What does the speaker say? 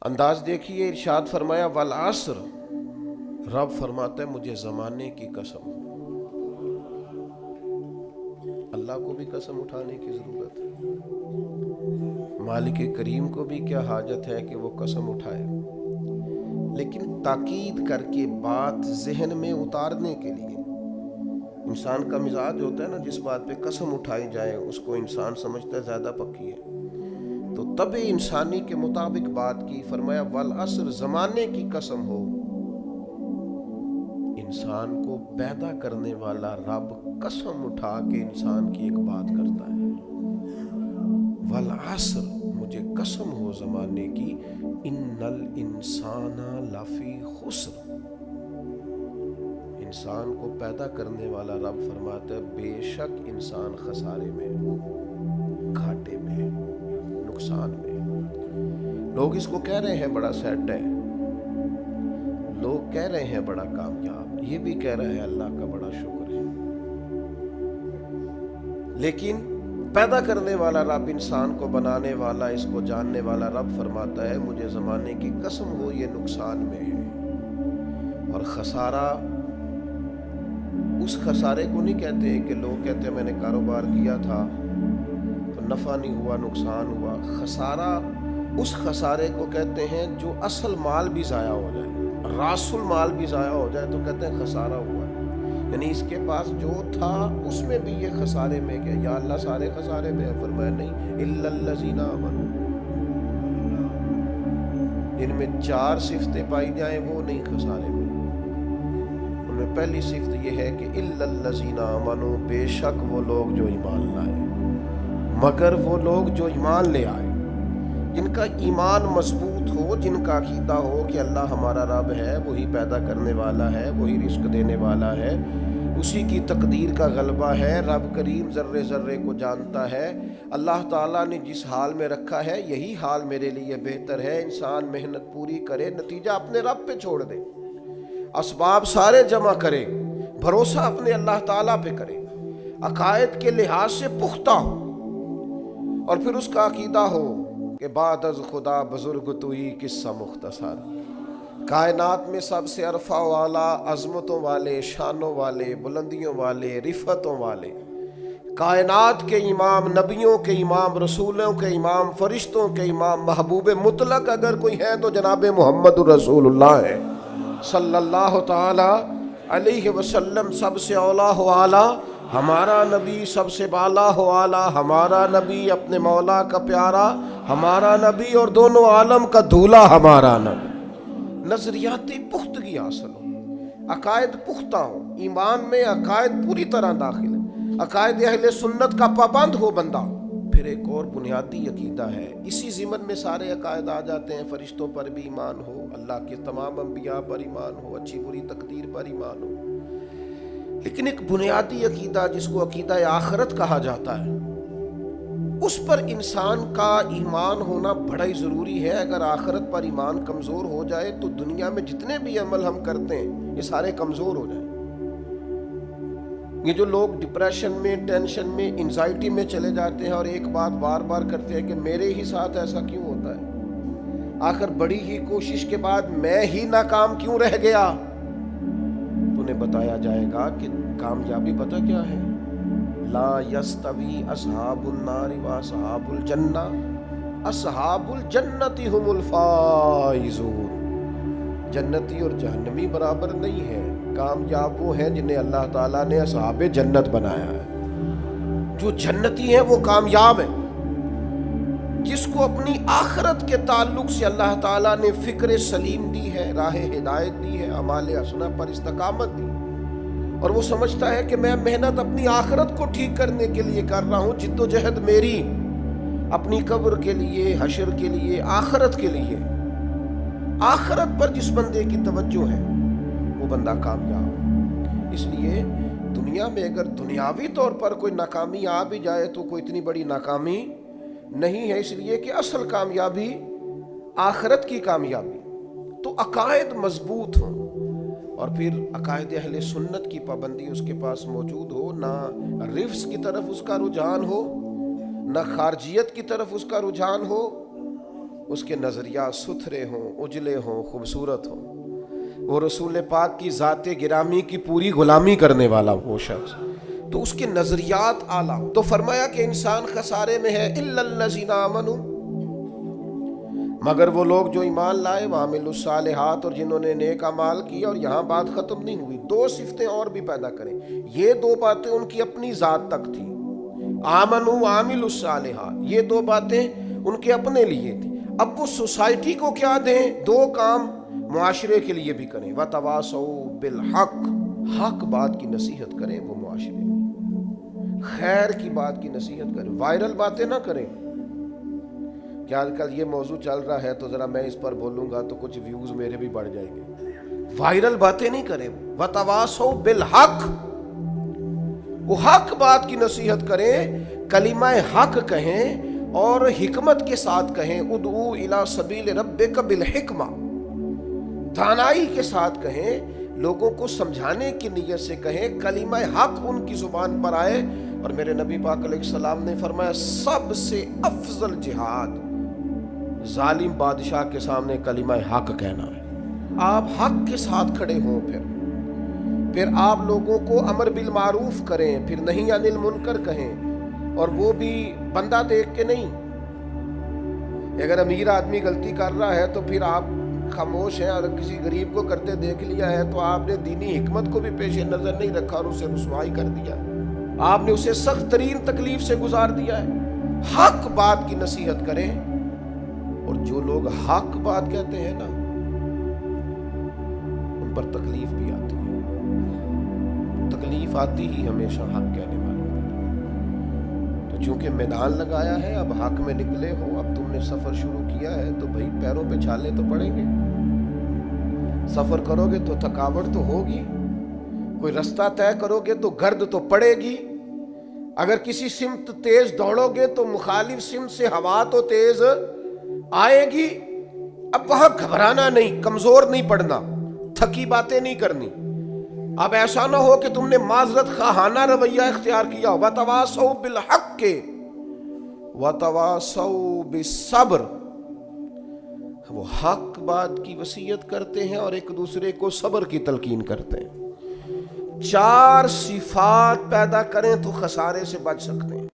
انداز دیکھیے، ارشاد فرمایا والعصر، رب فرماتا ہے مجھے زمانے کی قسم، اللہ کو بھی قسم اٹھانے کی ضرورت ہے، مالک کریم کو بھی کیا حاجت ہے کہ وہ قسم اٹھائے، لیکن تاکید کر کے بات ذہن میں اتارنے کے لیے۔ انسان کا مزاج ہوتا ہے نا، جس بات پہ قسم اٹھائی جائے اس کو انسان سمجھتا ہے زیادہ پکی ہے، تو طبع انسانی کے مطابق بات کی، فرمایا والعصر، زمانے کی قسم ہو۔ انسان کو پیدا کرنے والا رب قسم اٹھا کے انسان کی ایک بات کرتا ہے، والعصر، مجھے قسم ہو زمانے کی، ان الانسان لفی خسر، انسان کو پیدا کرنے والا رب فرماتا ہے بے شک انسان خسارے میں، گھاٹے میں، نقصان میں۔ لوگ اس کو کہہ رہے ہیں بڑا سیٹ ہے، لوگ کہہ رہے ہیں بڑا کامیاب، یہ بھی کہہ رہے ہیں اللہ کا بڑا شکر ہے، لیکن پیدا کرنے والا رب، انسان کو بنانے والا، اس کو جاننے والا رب فرماتا ہے مجھے زمانے کی قسم ہو یہ نقصان میں ہے۔ اور خسارہ اس خسارے کو نہیں کہتے کہ لوگ کہتے ہیں میں نے کاروبار کیا تھا تو نفع نہیں ہوا، نقصان ہوا۔ خسارہ اس خسارے کو کہتے ہیں جو اصل مال بھی ضائع ہو جائے، راس المال بھی ضائع ہو جائے تو کہتے ہیں خسارہ ہوا ہے، یعنی اس کے پاس جو تھا اس میں بھی یہ خسارے میں گیا۔ یا اللہ سارے خسارے میں ہے؟ فرمایا نہیں، الا الذین آمنوا، جن میں 4 صفتیں پائی جائیں وہ نہیں خسارے میں۔ ان میں پہلی صفت یہ ہے کہ الا الذین آمنوا، بے شک وہ لوگ جو ایمان لائے، مگر وہ لوگ جو ایمان لے آئے، جن کا ایمان مضبوط ہو، جن کا عقیدہ ہو کہ اللہ ہمارا رب ہے، وہی پیدا کرنے والا ہے، وہی رزق دینے والا ہے، اسی کی تقدیر کا غلبہ ہے، رب کریم ذرے ذرے کو جانتا ہے، اللہ تعالیٰ نے جس حال میں رکھا ہے یہی حال میرے لیے بہتر ہے۔ انسان محنت پوری کرے، نتیجہ اپنے رب پہ چھوڑ دے، اسباب سارے جمع کرے، بھروسہ اپنے اللہ تعالیٰ پہ کرے، عقائد کے لحاظ سے پختہ ہو، اور پھر اس کا عقیدہ ہو کہ بعد از خدا بزرگ تو ہی قصہ مختصر، کائنات میں سب سے عرفہ والا، عظمتوں والے، شانوں والے، بلندیوں والے، رفتوں والے، کائنات کے امام، نبیوں کے امام، رسولوں کے امام، فرشتوں کے امام، محبوب مطلق اگر کوئی ہے تو جناب محمد رسول اللہ ہے صلی اللہ تعالی علیہ وسلم۔ سب سے اولا ہو اعلیٰ ہمارا نبی، سب سے بالا ہو اعلیٰ ہمارا نبی، اپنے مولا کا پیارا ہمارا نبی، اور دونوں عالم کا دھولا ہمارا نبی۔ نظریاتی پختگی حاصل ہو، عقائد پختہ ہو، ایمان میں عقائد پوری طرح داخل ہے، عقائد اہل سنت کا پابند ہو بندہ۔ پھر ایک اور بنیادی عقیدہ ہے، اسی ضمن میں سارے عقائد آ جاتے ہیں، فرشتوں پر بھی ایمان ہو، اللہ کے تمام انبیاء پر ایمان ہو، اچھی بری تقدیر پر ایمان ہو، لیکن ایک بنیادی عقیدہ جس کو عقیدہ آخرت کہا جاتا ہے، اس پر انسان کا ایمان ہونا بڑا ہی ضروری ہے۔ اگر آخرت پر ایمان کمزور ہو جائے تو دنیا میں جتنے بھی عمل ہم کرتے ہیں یہ سارے کمزور ہو جائیں۔ یہ جو لوگ ڈپریشن میں، ٹینشن میں، انزائٹی میں چلے جاتے ہیں اور ایک بات بار بار کرتے ہیں کہ میرے ہی ساتھ ایسا کیوں ہوتا ہے، آخر بڑی ہی کوشش کے بعد میں ہی ناکام کیوں رہ گیا، تو انہیں بتایا جائے گا کہ کامیابی پتہ کیا ہے؟ لا یستوی اصحاب النار و اصحاب الجنہ، اصحاب الجنت هم الفائزون، جنتی اور جہنمی برابر نہیں ہے، کامیاب وہ ہیں جنہیں اللہ تعالیٰ نے اصحاب جنت بنایا ہے۔ جو جنتی ہیں وہ کامیاب ہیں، جس کو اپنی آخرت کے تعلق سے اللہ تعالیٰ نے فکر سلیم دی ہے، راہ ہدایت دی ہے، اعمال حسنہ پر استقامت دی، اور وہ سمجھتا ہے کہ میں محنت اپنی آخرت کو ٹھیک کرنے کے لیے کر رہا ہوں، جد و جہد میری اپنی قبر کے لیے، حشر کے لیے، آخرت کے لیے۔ آخرت پر جس بندے کی توجہ ہے وہ بندہ کامیاب۔ اس لیے دنیا میں اگر دنیاوی طور پر کوئی ناکامی آ بھی جائے تو کوئی اتنی بڑی ناکامی نہیں ہے، اس لیے کہ اصل کامیابی آخرت کی کامیابی۔ تو عقائد مضبوط ہوں، اور پھر عقائد اہل سنت کی پابندی اس کے پاس موجود ہو، نہ رفس کی طرف اس کا رجحان ہو، نہ خارجیت کی طرف اس کا رجحان ہو، اس کے نظریات ستھرے ہوں، اجلے ہوں، خوبصورت ہوں، وہ رسول پاک کی ذات گرامی کی پوری غلامی کرنے والا وہ شخص، تو اس کے نظریات اعلیٰ. تو فرمایا کہ انسان خسارے میں ہے الا الذین آمنوا، مگر وہ لوگ جو ایمان لائے، وعملوا الصالحات، اور جنہوں نے نیک اعمال کیا. اور یہاں بات ختم نہیں ہوئی، 2 صفتیں اور بھی پیدا کریں. یہ 2 باتیں ان کی اپنی ذات تک تھی، آمنوا وعملوا الصالحات، یہ 2 باتیں ان کے اپنے لیے تھی. اب وہ سوسائٹی کو کیا دیں؟ 2 کام معاشرے کے لیے بھی کریں. وتواصوا بالحق، حق بات کی نصیحت کریں وہ معاشرے میں، خیر کی بات کی نصیحت کریں، وائرل باتیں نہ کریں. کہ آج کل یہ موضوع چل رہا ہے تو ذرا میں اس پر بولوں گا تو کچھ ویوز میرے بھی بڑھ جائیں گے. وائرل باتیں نہیں کریں. وتواصوا بالحق، وہ حق بات کی نصیحت کریں، کلمہ حق کہیں اور حکمت کے ساتھ کہیں. ادعو الی سبیل ربک بالحکمہ، دانائی کے ساتھ کہیں، لوگوں کو سمجھانے کی نیت سے کہیں، کلمہ حق ان کی زبان پر آئے. اور میرے نبی پاک علیہ السلام نے فرمایا سب سے افضل جہاد ظالم بادشاہ کے سامنے کلمہ حق کہنا ہے. آپ حق کے ساتھ کھڑے ہوں، پھر آپ لوگوں کو امر بالمعروف کریں، پھر نہی عن المنکر کہیں، اور وہ بھی بندہ دیکھ کے نہیں. اگر امیر آدمی غلطی کر رہا ہے تو پھر آپ خاموش ہیں، اور کسی غریب کو کرتے دیکھ لیا ہے تو آپ نے دینی حکمت کو بھی پیش نظر نہیں رکھا اور اسے رسوائی کر دیا، آپ نے اسے سخت ترین تکلیف سے گزار دیا ہے. حق بات کی نصیحت کریں. اور جو لوگ حق بات کہتے ہیں نا، ان پر تکلیف بھی آتی ہے، تکلیف آتی ہی ہمیشہ حق کہنے والوں پر. تو چونکہ میدان لگایا ہے، اب حق میں نکلے ہو، اب تم نے سفر شروع کیا ہے تو بھائی پیروں پہ چھالے تو پڑیں گے. سفر کرو گے تو تھکاوٹ تو ہوگی، کوئی رستہ طے کرو گے تو گرد تو پڑے گی. اگر کسی سمت تیز دوڑو گے تو مخالف سمت سے ہوا تو تیز آئے گی. اب وہاں گھبرانا نہیں، کمزور نہیں پڑنا، تھکی باتیں نہیں کرنی. اب ایسا نہ ہو کہ تم نے معذرت خواہانہ رویہ اختیار کیا. وتواصوا بالحق وتواصوا بالصبر، وہ حق بات کی وصیت کرتے ہیں اور ایک دوسرے کو صبر کی تلقین کرتے ہیں. 4 صفات پیدا کریں تو خسارے سے بچ سکتے ہیں.